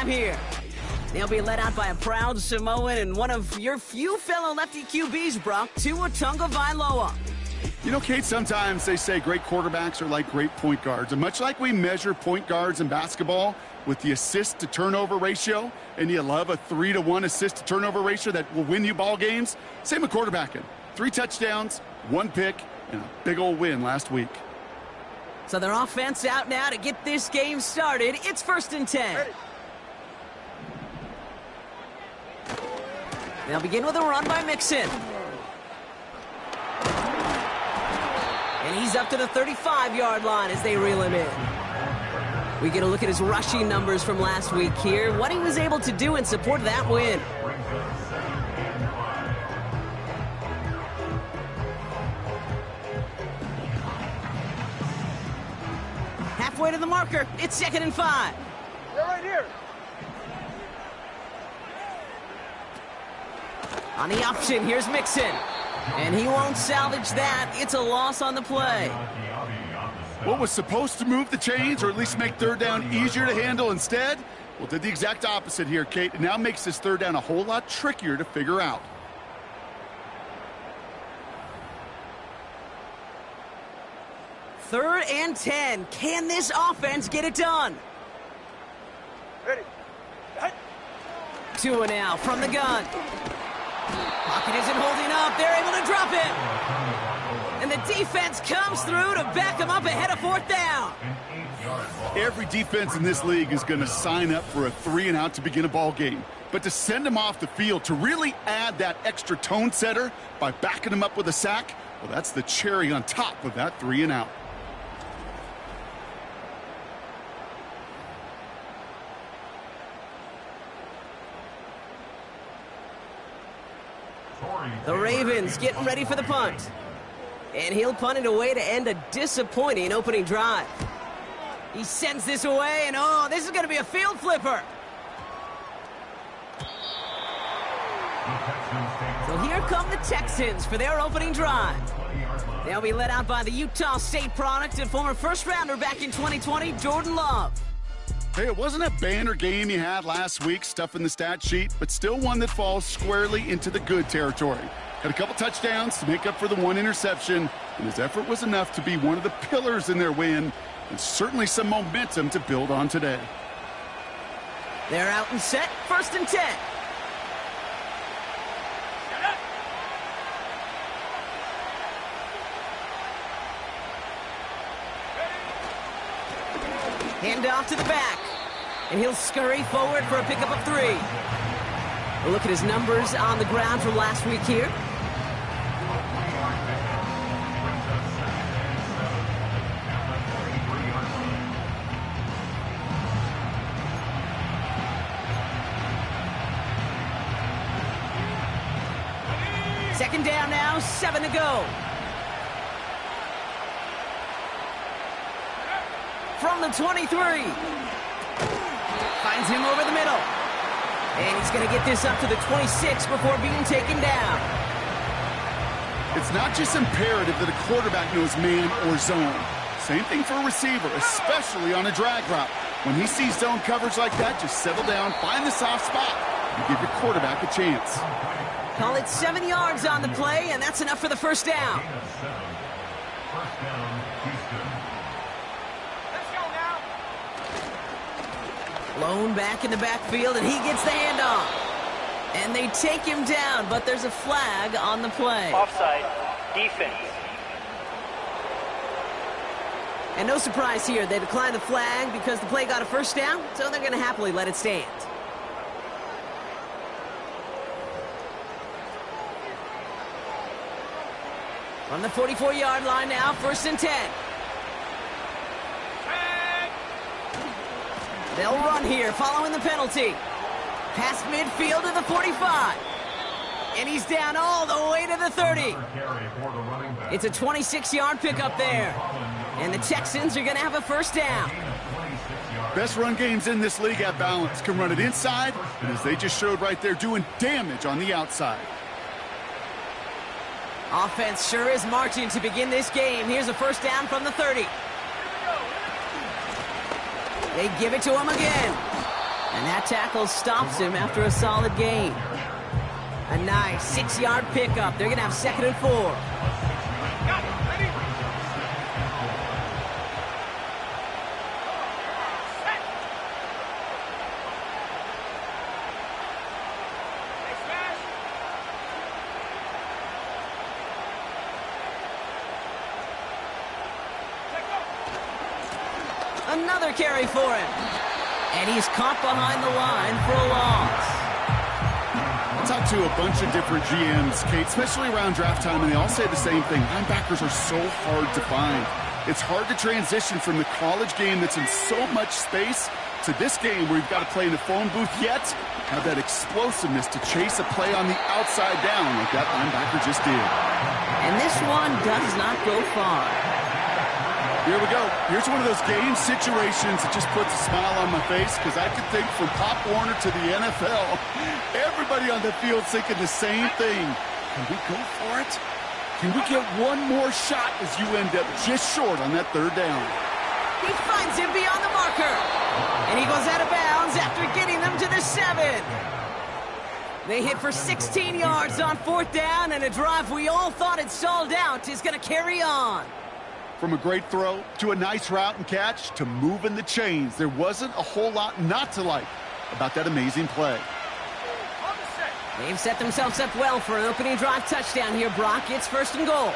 time here. They'll be led out by a proud Samoan and one of your few fellow lefty QBs, Brock, Tua Tagovailoa. You know, Kate, sometimes they say great quarterbacks are like great point guards. And much like we measure point guards in basketball with the assist-to-turnover ratio, and you love a 3-to-1 assist-to-turnover ratio that will win you ball games, same with quarterbacking. 3 touchdowns, 1 pick, and a big old win last week. So their offense out now to get this game started. It's 1st and 10. Ready. They'll begin with a run by Mixon. And he's up to the 35-yard line as they reel him in. We get a look at his rushing numbers from last week here, what he was able to do in support of that win. Halfway to the marker, it's 2nd and 5. They're right here. On the option, here's Mixon. And he won't salvage that. It's a loss on the play. What was supposed to move the chains, or at least make 3rd down easier to handle instead? Well, did the exact opposite here, Kate. It now makes this 3rd down a whole lot trickier to figure out. Third and 10. Can this offense get it done? Ready. Tua now from the gun. Pocket isn't holding up. They're able to drop it. And the defense comes through to back him up ahead of 4th down. Every defense in this league is going to sign up for a 3-and-out to begin a ball game. But to send him off the field, to really add that extra tone setter by backing him up with a sack, well, that's the cherry on top of that 3-and-out. The Ravens getting ready for the punt. And he'll punt it away to end a disappointing opening drive. He sends this away, and oh, this is going to be a field flipper. So here come the Texans for their opening drive. They'll be led out by the Utah State product and former first-rounder back in 2020, Jordan Love. Hey, it wasn't a banner game he had last week, stuff in the stat sheet, but still one that falls squarely into the good territory. Had a couple touchdowns to make up for the 1 interception, and his effort was enough to be one of the pillars in their win, and certainly some momentum to build on today. They're out and set, 1st and 10. Hand off to the back, and he'll scurry forward for a pickup of 3. We'll look at his numbers on the ground from last week here. Second down now, 7 to go. From the 23. Finds him over the middle. And he's going to get this up to the 26 before being taken down. It's not just imperative that a quarterback knows man or zone. Same thing for a receiver, especially on a drag route. When he sees zone coverage like that, just settle down, find the soft spot, and give your quarterback a chance. Call it 7 yards on the play, and that's enough for the 1st down. First down, Houston. Let's go now. Lone back in the backfield, and he gets the handoff. And they take him down, but there's a flag on the play. Offside, defense. And no surprise here, they declined the flag because the play got a 1st down, so they're going to happily let it stand. From the 44-yard line now, 1st and 10. They'll run here following the penalty. Past midfield to the 45. And he's down all the way to the 30. It's a 26-yard pickup there. And the Texans are going to have a 1st down. Best run games in this league at balance. Can run it inside, and as they just showed right there, doing damage on the outside. Offense sure is marching to begin this game. Here's a 1st down from the 30. They give it to him again. And that tackle stops him after a solid gain. A nice 6-yard pickup. They're going to have 2nd and 4. Another carry for him. And he's caught behind the line for a loss. I talked to a bunch of different GMs, Kate, especially around draft time, and they all say the same thing. Linebackers are so hard to find. It's hard to transition from the college game that's in so much space to this game where you've got to play in the phone booth, yet have that explosiveness to chase a play on the outside down like that linebacker just did. And this one does not go far. Here we go. Here's one of those game situations that just puts a smile on my face, because I can think from Pop Warner to the NFL, everybody on the field thinking the same thing. Can we go for it? Can we get one more shot as you end up just short on that 3rd down? He finds him beyond the marker. And he goes out of bounds after getting them to the 7. They hit for 16 yards on 4th down, and a drive we all thought had stalled out is going to carry on. From a great throw to a nice route and catch to moving the chains, there wasn't a whole lot not to like about that amazing play. They've set themselves up well for an opening drive touchdown here, Brock. It's 1st and goal.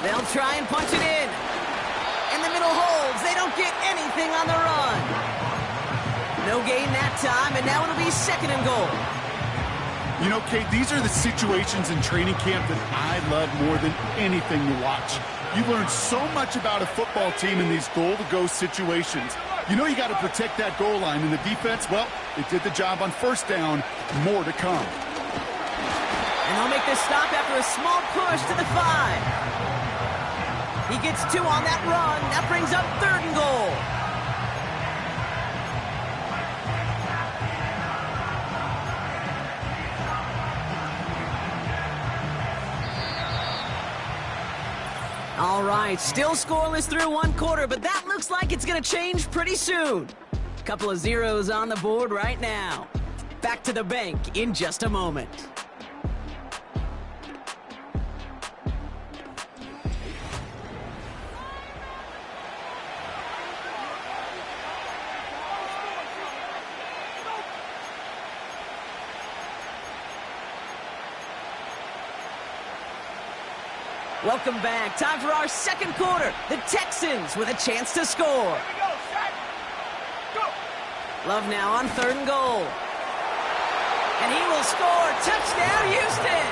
They'll try and punch it in. And the middle holds. They don't get anything on the run. No gain that time, and now it'll be 2nd and goal. You know, Kate, these are the situations in training camp that I love more than anything to watch. You learn so much about a football team in these goal-to-go situations. You know you got to protect that goal line, and the defense, well, they did the job on 1st down. More to come. And they'll make this stop after a small push to the 5. He gets 2 on that run. That brings up 3rd and goal. All right, still scoreless through 1 quarter, but that looks like it's going to change pretty soon. Couple of zeros on the board right now. Back to the bank in just a moment. Welcome back. Time for our 2nd quarter. The Texans with a chance to score. Love now on 3rd and goal. And he will score. Touchdown, Houston.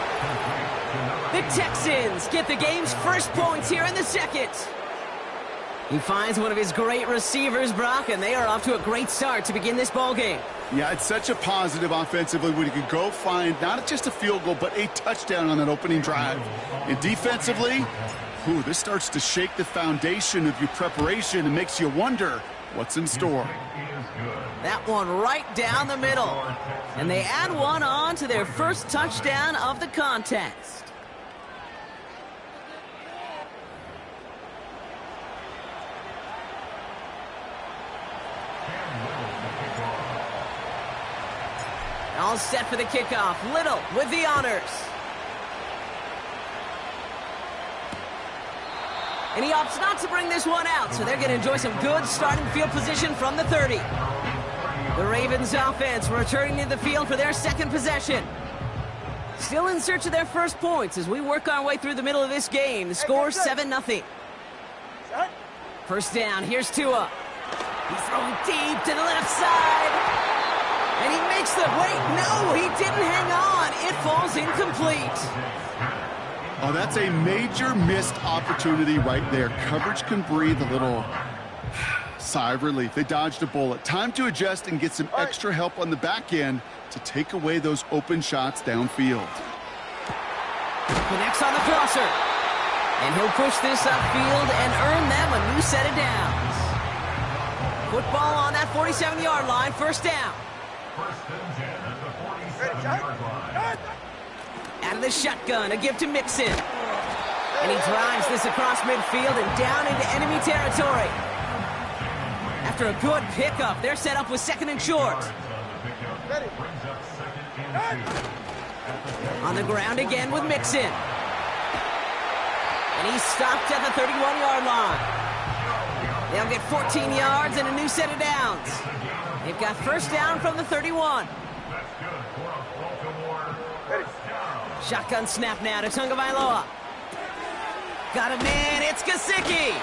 The Texans get the game's first points here in the 2nd. He finds one of his great receivers, Brock, and they are off to a great start to begin this ball game. Yeah, it's such a positive offensively when you can go find not just a field goal, but a touchdown on that opening drive. And defensively, this starts to shake the foundation of your preparation and makes you wonder what's in store. That one right down the middle. And they add one on to their first touchdown of the contest. All set for the kickoff. Little with the honors. And he opts not to bring this one out, so they're going to enjoy some good starting field position from the 30. The Ravens offense returning to the field for their 2nd possession. Still in search of their first points as we work our way through the middle of this game. The score 7-0. 1st down. Here's Tua. He's throwing deep to the left side. And he makes the, no, he didn't hang on. It falls incomplete. Oh, that's a major missed opportunity right there. Coverage can breathe a little sigh of relief. They dodged a bullet. Time to adjust and get some extra help on the back end to take away those open shots downfield. Connects on the crosser. And he'll push this upfield and earn them a new set of downs. Football on that 47-yard line. 1st down. Ready, shot? Out of the shotgun, a give to Mixon. And he drives this across midfield and down into enemy territory. After a good pickup, they're set up with 2nd and short. On the ground again with Mixon. And he's stopped at the 31-yard line. They'll get 14 yards and a new set of downs. They've got first down from the 31. Shotgun snap now to Tagovailoa. Got a man, it's Gesicki.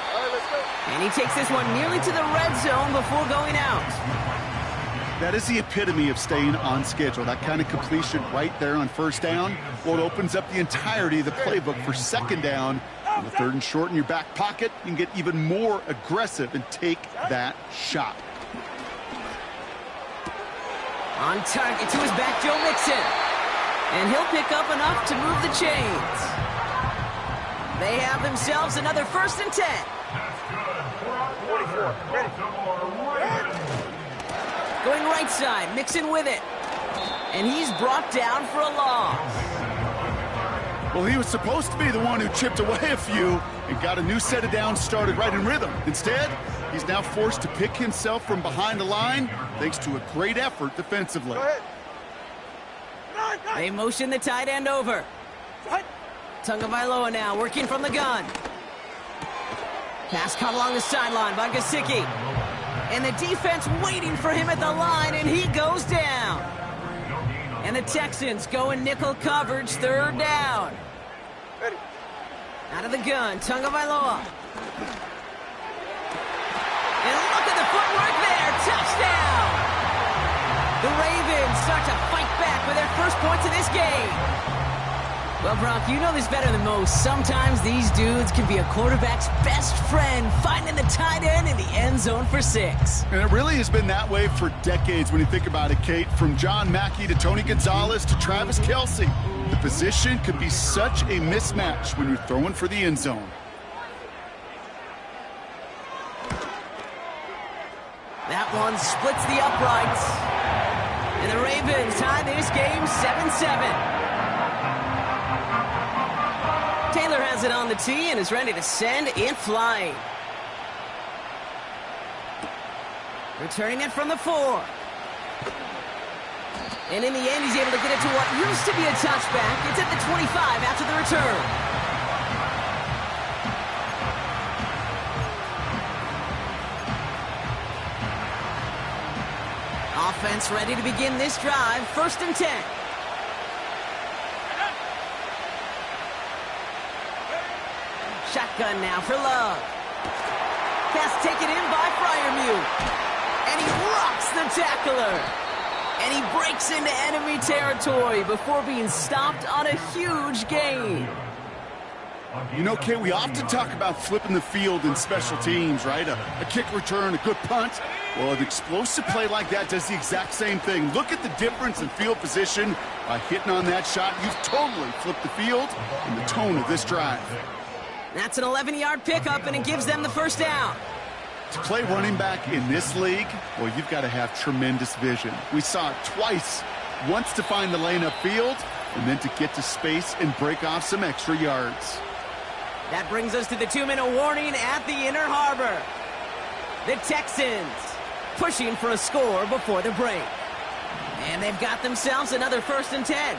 And he takes this one nearly to the red zone before going out. That is the epitome of staying on schedule. That kind of completion right there on first down. Well, it opens up the entirety of the playbook for 2nd down. On the 3rd and short in your back pocket, you can get even more aggressive and take that shot. On target to his back, Joe Mixon. And he'll pick up enough to move the chains. They have themselves another 1st and 10. 44. Ready. Going right side, Mixon with it. And he's brought down for a loss. Well, he was supposed to be the one who chipped away a few and got a new set of downs started right in rhythm. Instead, he's now forced to pick himself from behind the line thanks to a great effort defensively. Go ahead. They motion the tight end over. Tagovailoa now working from the gun. Pass caught along the sideline by Gesicki. And the defense waiting for him at the line, and he goes down. And the Texans go in nickel coverage, 3rd down. Ready. Out of the gun, Tagovailoa. And look at the footwork there, touchdown! The Ravens start to fight back with their first points of this game. Well, Brock, you know this better than most. Sometimes these dudes can be a quarterback's best friend, finding the tight end in the end zone for 6. And it really has been that way for decades when you think about it, Kate. From John Mackey to Tony Gonzalez to Travis Kelce. The position could be such a mismatch when you're throwing for the end zone. That one splits the uprights. And the Ravens tie this game 7-7. Taylor has it on the tee and is ready to send it flying. Returning it from the 4. And in the end, he's able to get it to what used to be a touchback. It's at the 25 after the return. Offense ready to begin this drive. 1st and 10. Shotgun now for Love. Pass taken in by Freiermuth. And he rocks the tackler. And he breaks into enemy territory before being stopped on a huge gain. You know, Kate, we often talk about flipping the field in special teams, right? A kick return, a good punt. Well, an explosive play like that does the exact same thing. Look at the difference in field position. By hitting on that shot, you've totally flipped the field and the tone of this drive. That's an 11-yard pickup, and it gives them the first down. To play running back in this league, well, you've got to have tremendous vision. We saw it twice. Once to find the lane upfield, and then to get to space and break off some extra yards. That brings us to the 2-minute warning at the Inner Harbor. The Texans pushing for a score before the break. And they've got themselves another 1st and 10.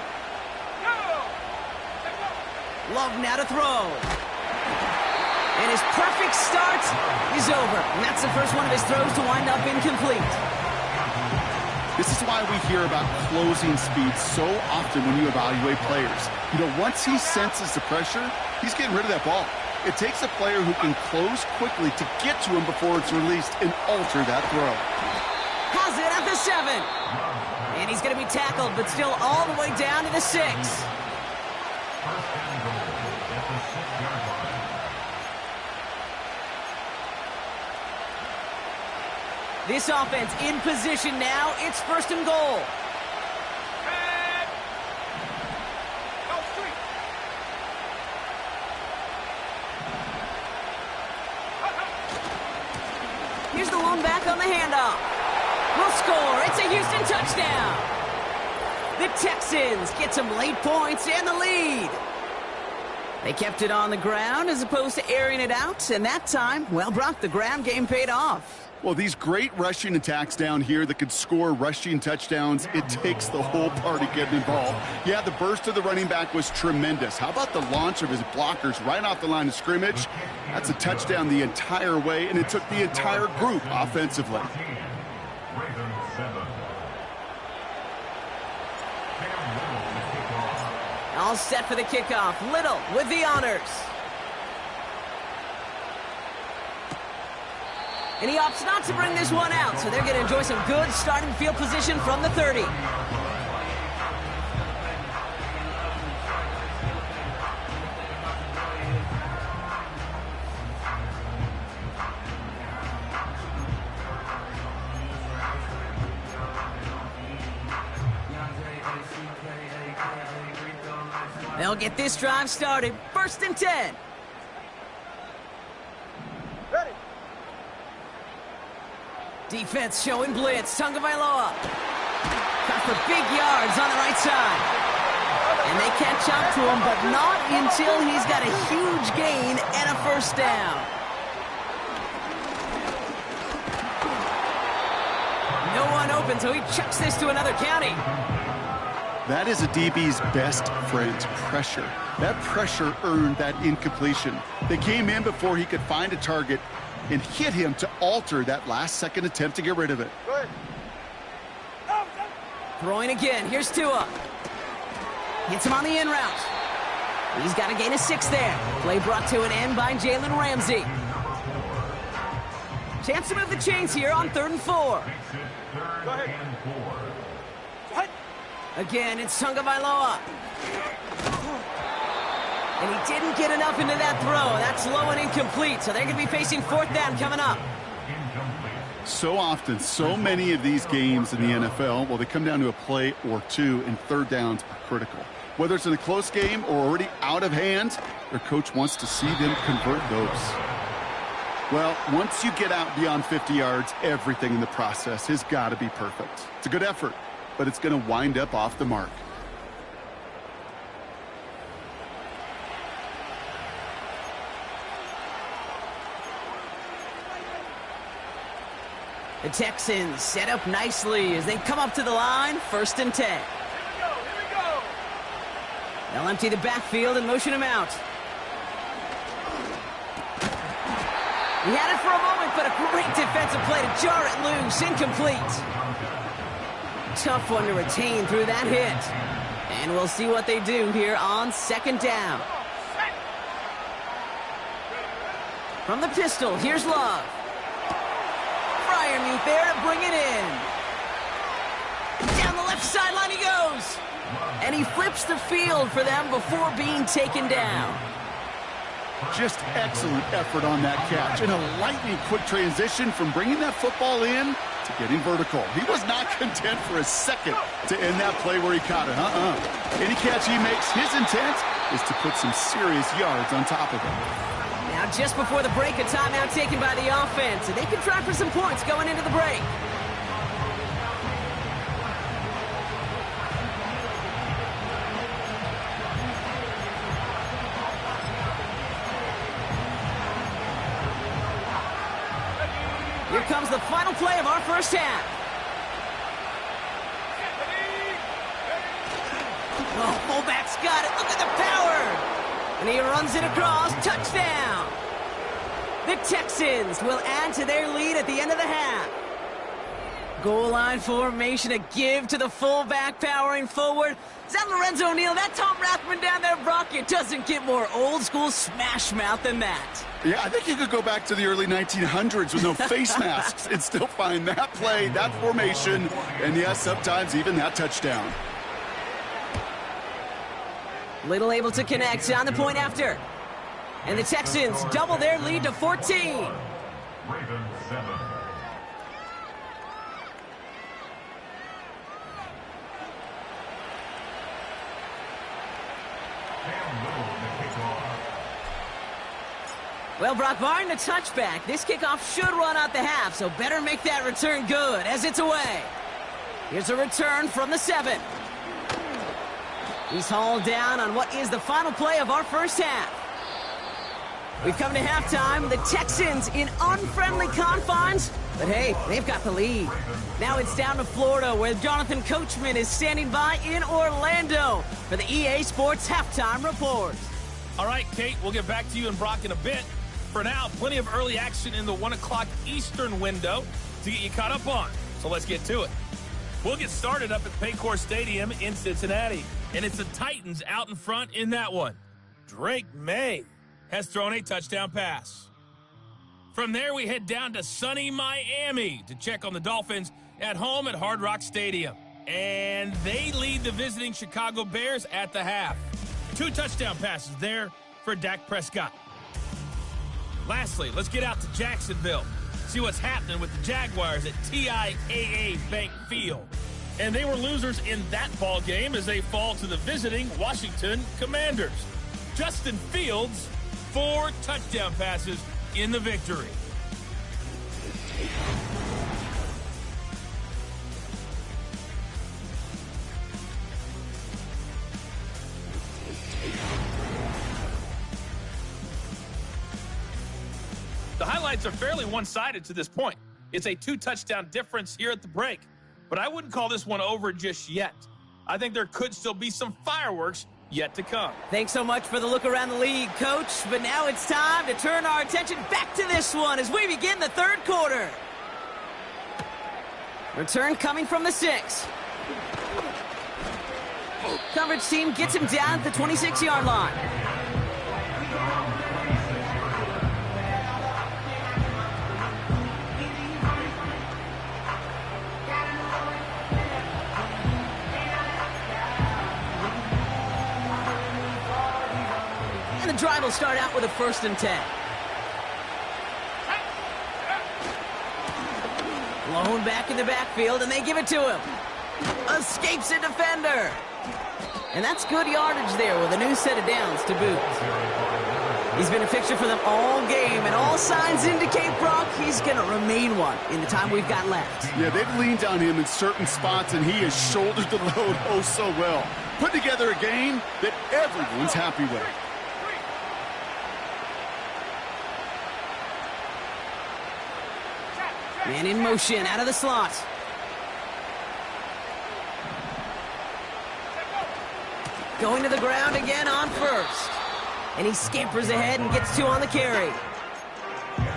Love now to throw. And his perfect start is over. And that's the first one of his throws to wind up incomplete. This is why we hear about closing speed so often when you evaluate players. You know, once he senses the pressure, he's getting rid of that ball. It takes a player who can close quickly to get to him before it's released and alter that throw. Has it at the 7. And he's going to be tackled, but still all the way down to the 6. This offense in position now. It's 1st and goal. Here's the one back on the handoff. We'll score. It's a Houston touchdown. The Texans get some late points and the lead. They kept it on the ground as opposed to airing it out, and that time, well, Brock, the ground game paid off. Well, these great rushing attacks down here that could score rushing touchdowns, it takes the whole party getting involved. Yeah, the burst of the running back was tremendous. How about the launch of his blockers right off the line of scrimmage? That's a touchdown the entire way, and it took the entire group offensively. All set for the kickoff. Little with the honors. And he opts not to bring this one out, so they're going to enjoy some good starting field position from the 30. They'll get this drive started. 1st and 10. Ready. Defense showing blitz. Tagovailoa. Got for big yards on the right side. And they catch up to him, but not until he's got a huge gain and a 1st down. No one open, so he chucks this to another county. That is a DB's best friend, pressure. That pressure earned that incompletion. They came in before he could find a target and hit him to alter that last-second attempt to get rid of it. Good. Throwing again. Here's Tua. Hits him on the in route. He's got a gain of 6 there. Play brought to an end by Jalen Ramsey. Chance to move the chains here on 3rd and 4. Go ahead. Again, it's Tagovailoa. And he didn't get enough into that throw. That's low and incomplete, so they're going to be facing 4th down coming up. So often, so many of these games in the NFL, well, they come down to a play or two, and 3rd downs are critical. Whether it's in a close game or already out of hand, their coach wants to see them convert those. Well, once you get out beyond 50 yards, everything in the process has got to be perfect. It's a good effort, but it's going to wind up off the mark. The Texans set up nicely as they come up to the line. 1st and 10. Here we go. They'll empty the backfield and motion him out. He had it for a moment, but a great defensive play to jar it loose. Incomplete. Tough one to retain through that hit. And we'll see what they do here on 2nd down. From the pistol, here's Love. Fryermuth there to bring it in. Down the left sideline he goes. And he flips the field for them before being taken down. Just excellent effort on that catch. And a lightning quick transition from bringing that football in to getting vertical. He was not content for a second to end that play where he caught it. Any catch he makes, his intent is to put some serious yards on top of it. Now just before the break, a timeout taken by the offense, and they can try for some points going into the break. Here comes the final play of our 1st half. Oh, fullback's got it. Look at the power. And he runs it across. Touchdown. The Texans will add to their lead at the end of the half. Goal line formation, a give to the fullback powering forward. Is that Lorenzo Neal? That Tom Rathman down there, Brock? It doesn't get more old school smash mouth than that. Yeah, I think you could go back to the early 1900s with no face masks and still find that play, that formation, and yes, sometimes even that touchdown. Little able to connect on the point after. And the Texans double their lead to 14. Ravens 7. Well, Brock, barring the touchback, this kickoff should run out the half, so better make that return good as it's away. Here's a return from the 7. He's hauled down on what is the final play of our 1st half. We've come to halftime. The Texans in unfriendly confines. But hey, they've got the lead. Now it's down to Florida, where Jonathan Coachman is standing by in Orlando for the EA Sports Halftime Report. All right, Kate, we'll get back to you and Brock in a bit. For now, plenty of early action in the 1 o'clock Eastern window to get you caught up on. So let's get to it. We'll get started up at Paycor Stadium in Cincinnati. And it's the Titans out in front in that one. Drake May has thrown a touchdown pass. From there, we head down to sunny Miami to check on the Dolphins at home at Hard Rock Stadium. And they lead the visiting Chicago Bears at the half. 2 touchdown passes there for Dak Prescott. Lastly, let's get out to Jacksonville. See what's happening with the Jaguars at TIAA Bank Field. And they were losers in that ball game as they fall to the visiting Washington Commanders. Justin Fields, 4 touchdown passes in the victory. The highlights are fairly one-sided to this point. It's a 2-touchdown difference here at the break, but I wouldn't call this one over just yet. I think there could still be some fireworks yet to come. Thanks so much for the look around the league, Coach. But now it's time to turn our attention back to this one as we begin the third quarter. Return coming from the 6. Coverage team gets him down at the 26-yard line. The drive will start out with a 1st and 10. Blown back in the backfield, and they give it to him. Escapes a defender. And that's good yardage there with a new set of downs to boot. He's been a fixture for them all game, and all signs indicate, Brock, he's going to remain one in the time we've got left. Yeah, they've leaned on him in certain spots, and he has shouldered the load oh so well. Put together a game that everyone's happy with. Man in motion, out of the slot. Going to the ground again on 1st. And he scampers ahead and gets 2 on the carry.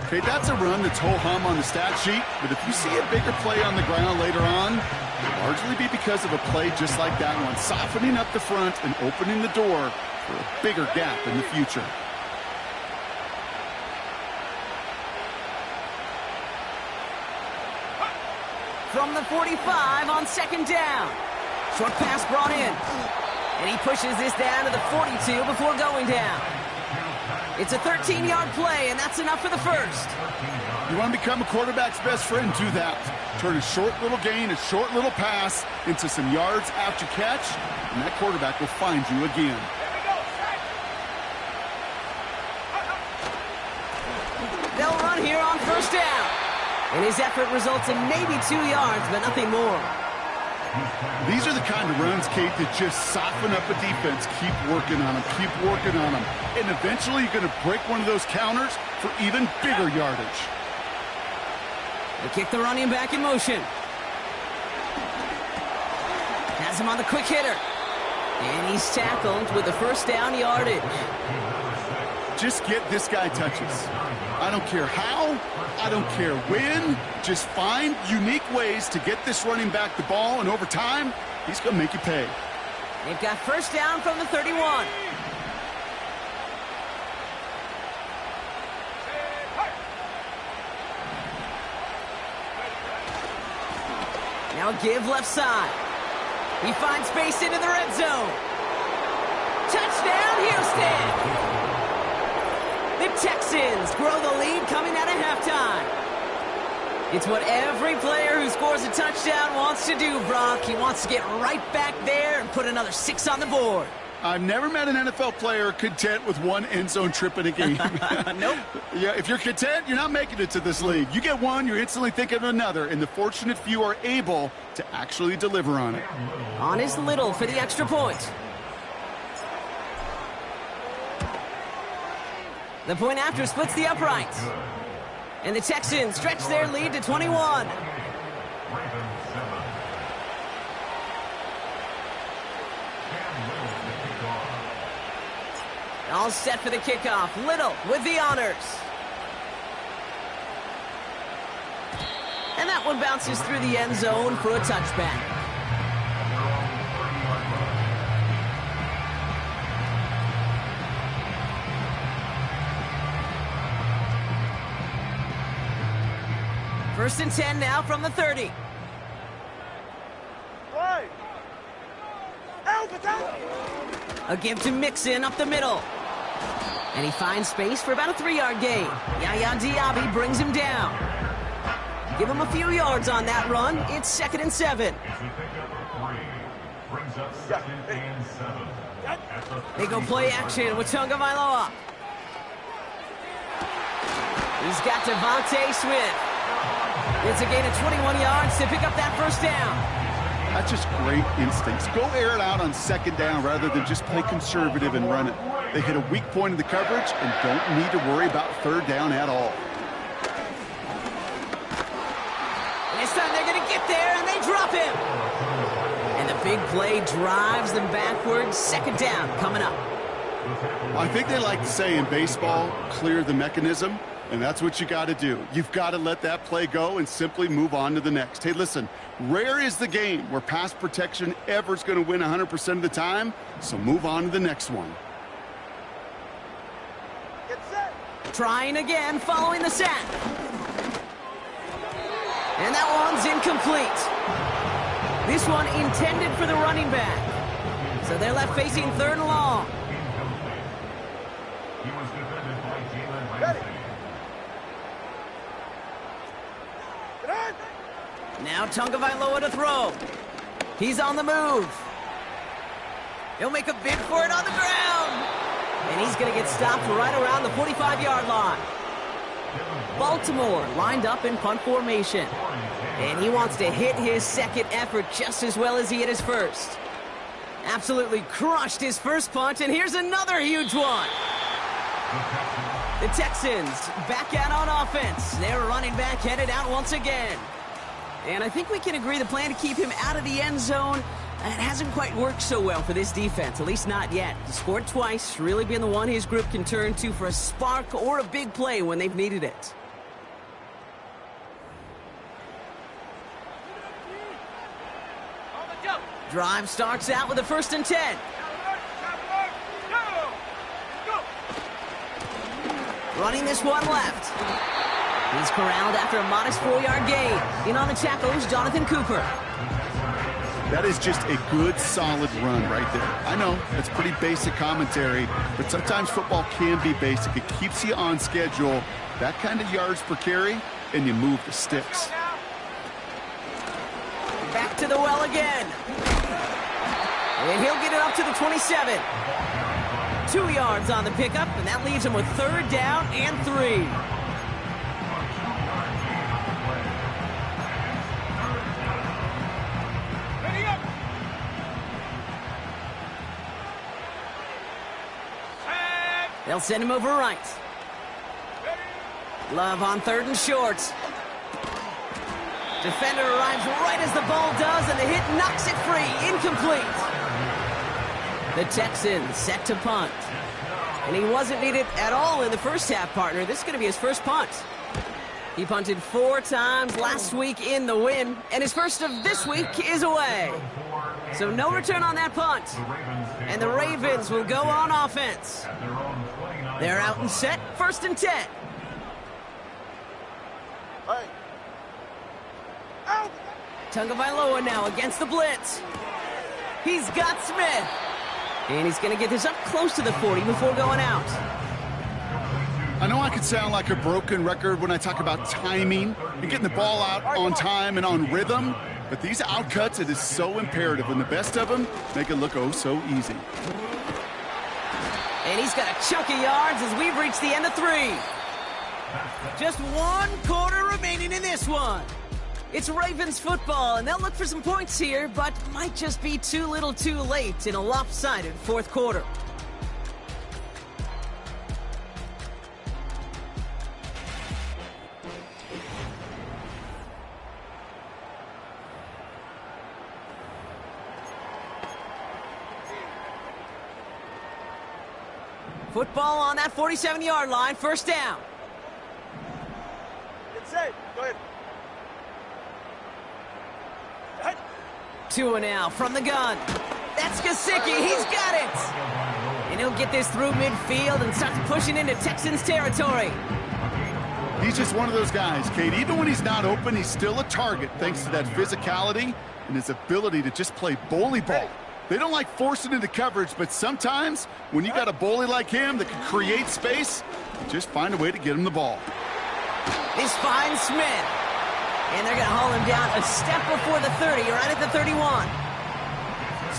Okay, that's a run that's ho-hum on the stat sheet, but if you see a bigger play on the ground later on, it'll largely be because of a play just like that one, softening up the front and opening the door for a bigger gap in the future. From the 45 on 2nd down. Short pass brought in. And he pushes this down to the 42 before going down. It's a 13-yard play, and that's enough for the 1st. You want to become a quarterback's best friend, do that. Turn a short little gain, a short little pass into some yards after catch, and that quarterback will find you again. They'll run here on 1st down. And his effort results in maybe 2 yards, but nothing more. These are the kind of runs, Kate, that just soften up a defense. Keep working on them, keep working on them. And eventually you're going to break one of those counters for even bigger yardage. They kick the running back in motion. Has him on the quick hitter. And he's tackled with the 1st down yardage. Just get this guy touches. I don't care how, I don't care when. Just find unique ways to get this running back the ball, and over time, he's going to make you pay. They've got 1st down from the 31. Now give left side. He finds space into the red zone. Touchdown, Houston! The Texans grow the lead coming out of halftime. It's what every player who scores a touchdown wants to do, Brock. He wants to get right back there and put another 6 on the board. I've never met an NFL player content with 1 end zone trip in a game. Nope. Yeah, if you're content, you're not making it to this league. You get 1, you're instantly thinking of another, and the fortunate few are able to actually deliver on it. On is Little for the extra point. The point after splits the uprights. And the Texans stretch their lead to 21. All set for the kickoff. Little with the honors. And that one bounces through the end zone for a touchback. First and 10 now from the 30. A give to Mixon up the middle. And he finds space for about a 3-yard gain. Yaya Diaby brings him down. Give him a few yards on that run. It's 2nd and 7. They go play action with Tagovailoa. He's got Devontae Smith. It's a gain of 21 yards to pick up that first down. That's just great instincts. Go air it out on 2nd down rather than just play conservative and run it. They hit a weak point in the coverage and don't need to worry about 3rd down at all. And this time they're going to get there, and they drop him. And the big play drives them backwards. 2nd down coming up. I think they like to say in baseball, clear the mechanism. And that's what you got to do. You've got to let that play go and simply move on to the next. Hey, listen, rare is the game where pass protection ever is going to win 100% of the time, so move on to the next one. Get set. Trying again following the sack. And that one's incomplete. This one intended for the running back. So they're left facing 3rd and long. He was defended by Jalen Ramsey. Now Tagovailoa to throw. He's on the move. He'll make a bid for it on the ground. And he's going to get stopped right around the 45-yard line. Baltimore lined up in punt formation. And he wants to hit his 2nd effort just as well as he hit his first. Absolutely crushed his first punt, and here's another huge one. The Texans back out on offense. Their running back headed out once again. And I think we can agree the plan to keep him out of the end zone, it hasn't quite worked so well for this defense, at least not yet. He scored twice, really been the one his group can turn to for a spark or a big play when they've needed it. Drive starts out with a 1st and 10. Running this one left. He's corralled after a modest 4-yard gain. In on the tackle is Jonathan Cooper. That is just a good, solid run right there. I know, it's pretty basic commentary, but sometimes football can be basic. It keeps you on schedule, that kind of yards per carry, and you move the sticks. Back to the well again. And he'll get it up to the 27. 2 yards on the pickup, and that leaves him with 3rd down and 3. They'll send him over right. Love on 3rd and short. Defender arrives right as the ball does, and the hit knocks it free. Incomplete. The Texans set to punt. And he wasn't needed at all in the first half, partner. This is going to be his first punt. He punted 4 times last week in the win, and his first of this week is away. So no return on that punt. And the Ravens will go on offense. They're out and set, 1st and 10. Tagovailoa now against the blitz. He's got Smith. And he's going to get this up close to the 40 before going out. I know I could sound like a broken record when I talk about timing and getting the ball out on time and on rhythm, but these outcuts, it is so imperative, and the best of them make it look oh so easy. And he's got a chunk of yards as we've reached the end of 3. Just 1 quarter remaining in this one. It's Ravens football, and they'll look for some points here, but might just be too little too late in a lopsided 4th quarter. Football on that 47-yard line, first down. Get set. Go ahead. Head. Tua now from the gun. That's Gesicki. He's got it. And he'll get this through midfield and start pushing into Texans territory. He's just one of those guys, Kate. Even when he's not open, he's still a target thanks to that physicality and his ability to just play bully ball. They don't like forcing into coverage, but sometimes when you got a bully like him that can create space, just find a way to get him the ball. This finds Smith. And they're going to haul him down a step before the 30, right at the 31.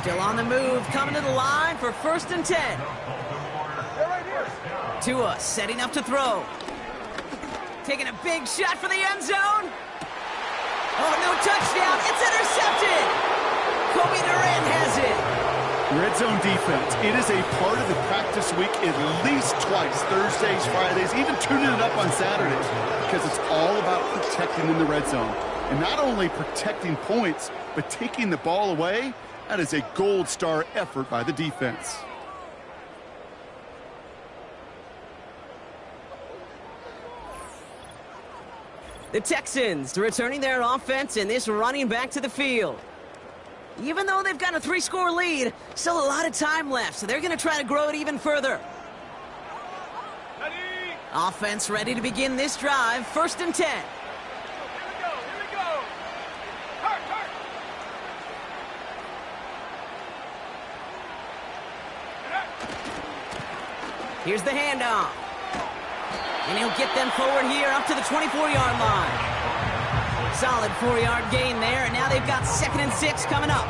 Still on the move, coming to the line for 1st and 10. They're right here. Tua setting up to throw. Taking a big shot for the end zone. Oh, no touchdown. It's intercepted. Kobe Durant has it. Red zone defense. It is a part of the practice week at least twice, Thursdays, Fridays, even tuning it up on Saturdays, because it's all about protecting in the red zone. And not only protecting points, but taking the ball away. That is a gold star effort by the defense. The Texans returning their offense and this running back to the field. Even though they've got a 3-score lead, still a lot of time left, so they're going to try to grow it even further. Ready. Offense ready to begin this drive, 1st and 10. Here we go. Here we go. Hurt, hurt. Here's the handoff. And he'll get them forward here up to the 24-yard line. Solid 4-yard gain there, and now they've got 2nd and 6 coming up.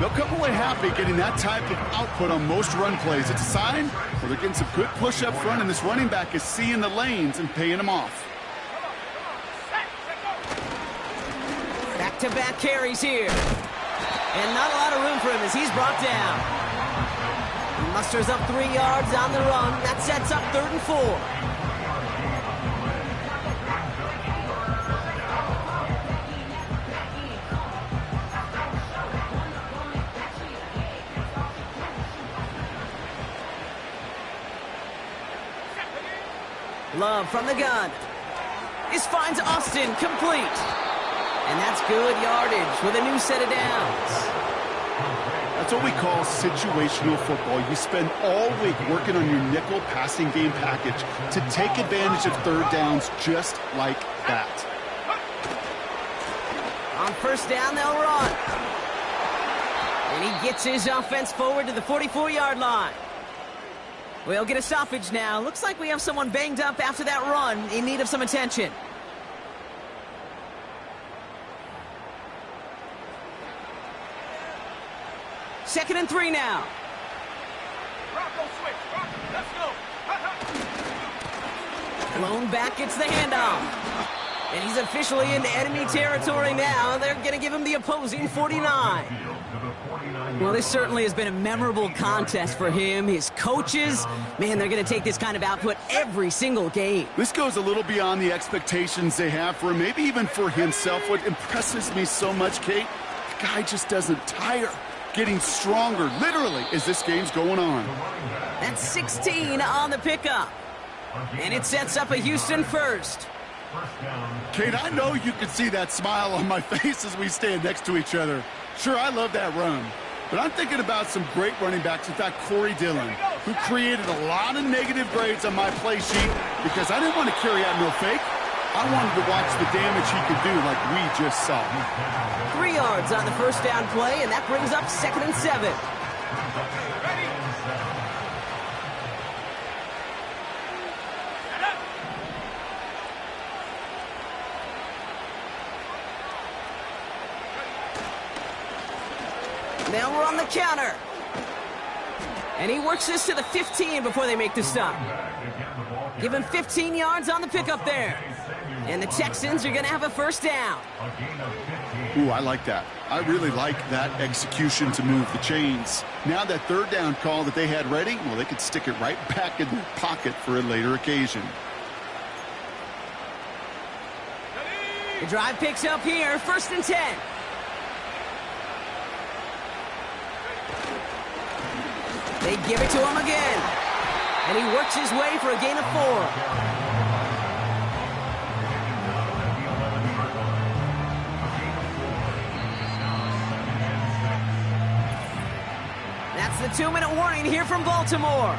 They'll come away happy getting that type of output on most run plays. It's a sign where they're getting some good push up front, and this running back is seeing the lanes and paying them off. Back-to-back carries here. And not a lot of room for him as he's brought down. He musters up 3 yards on the run. That sets up 3rd and 4. Love from the gun. This finds Austin complete. And that's good yardage with a new set of downs. That's what we call situational football. You spend all week working on your nickel passing game package to take advantage of 3rd downs just like that. On 1st down, they'll run. And he gets his offense forward to the 44-yard line. We'll get a stoppage now. Looks like we have someone banged up after that run in need of some attention. Second and 3 now. Rocco switch. Rocco, let's go. Blown back gets the handoff. And he's officially into enemy territory now. They're going to give him the opposing 49. Well, this certainly has been a memorable contest for him. His coaches, man, they're going to take this kind of output every single game. This goes a little beyond the expectations they have for him, maybe even for himself. What impresses me so much, Kate, the guy just doesn't tire. Getting stronger, literally, as this game's going on. That's 16 on the pickup. And it sets up a Houston first. Kate, I know you can see that smile on my face as we stand next to each other. Sure, I love that run. But I'm thinking about some great running backs. In fact, Corey Dillon, who created a lot of negative grades on my play sheet because I didn't want to carry out no fake. I wanted to watch the damage he could do like we just saw. 3 yards on the 1st down play, and that brings up 2nd and 7. They'll run the counter. And he works this to the 15 before they make the stop. Give him 15 yards on the pickup there. And the Texans are going to have a 1st down. Ooh, I like that. I really like that execution to move the chains. Now that 3rd down call that they had ready, well, they could stick it right back in their pocket for a later occasion. The drive picks up here, 1st and 10. They give it to him again. And he works his way for a gain of 4. That's the 2-minute warning here from Baltimore.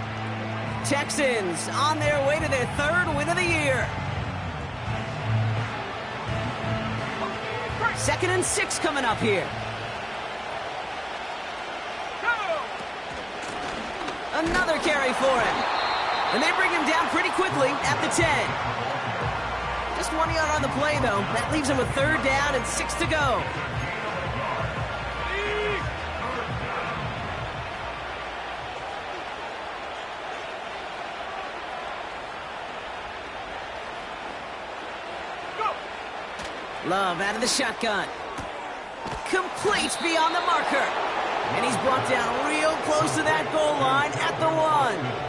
Texans on their way to their 3rd win of the year. 2nd and 6 coming up here. Another carry for him. And they bring him down pretty quickly at the 10. Just 1 yard on the play, though. That leaves him with 3rd down and 6 to go. Love out of the shotgun. Completes beyond the marker. And he's brought down real close to that goal line at the 1.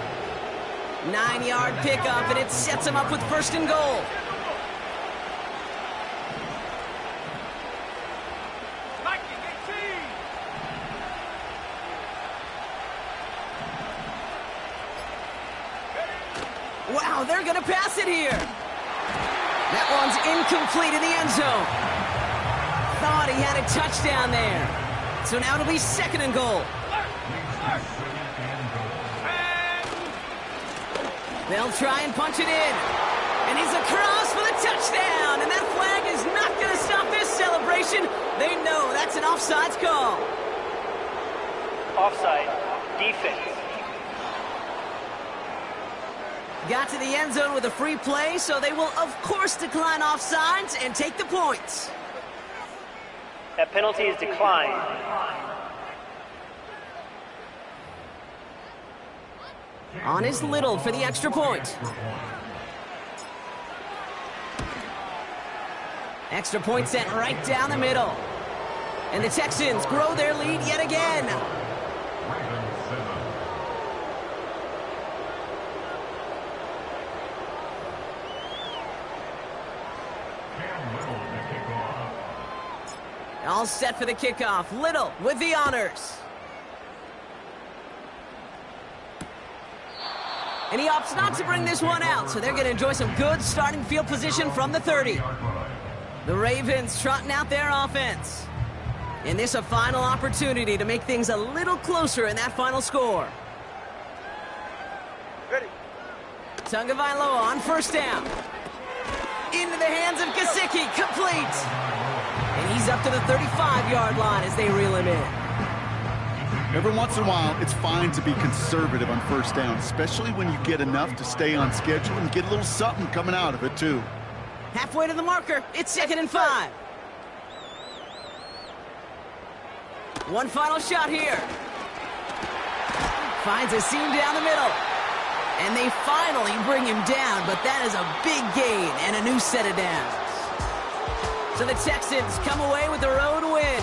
9-yard pickup, and it sets him up with 1st and goal. Wow, they're going to pass it here. That one's incomplete in the end zone. Thought he had a touchdown there. So now it'll be 2nd and goal. They'll try and punch it in. And he's across for the touchdown. And that flag is not going to stop this celebration. They know that's an offsides call. Offside. Defense. Got to the end zone with a free play, so they will, of course, decline offsides and take the points. That penalty is declined. On is Little for the extra point. Extra point sent right down the middle. And the Texans grow their lead yet again. All set for the kickoff. Little with the honors. And he opts not to bring this one out, so they're going to enjoy some good starting field position from the 30. The Ravens trotting out their offense. And this a final opportunity to make things a little closer in that final score. Ready. Tagovailoa on 1st down. Into the hands of Gesicki, complete. And he's up to the 35-yard line as they reel him in. Every once in a while, it's fine to be conservative on 1st down, especially when you get enough to stay on schedule and get a little something coming out of it, too. Halfway to the marker, it's 2nd and 5. One final shot here. Finds a seam down the middle. And they finally bring him down, but that is a big gain and a new set of downs. So the Texans come away with the road win.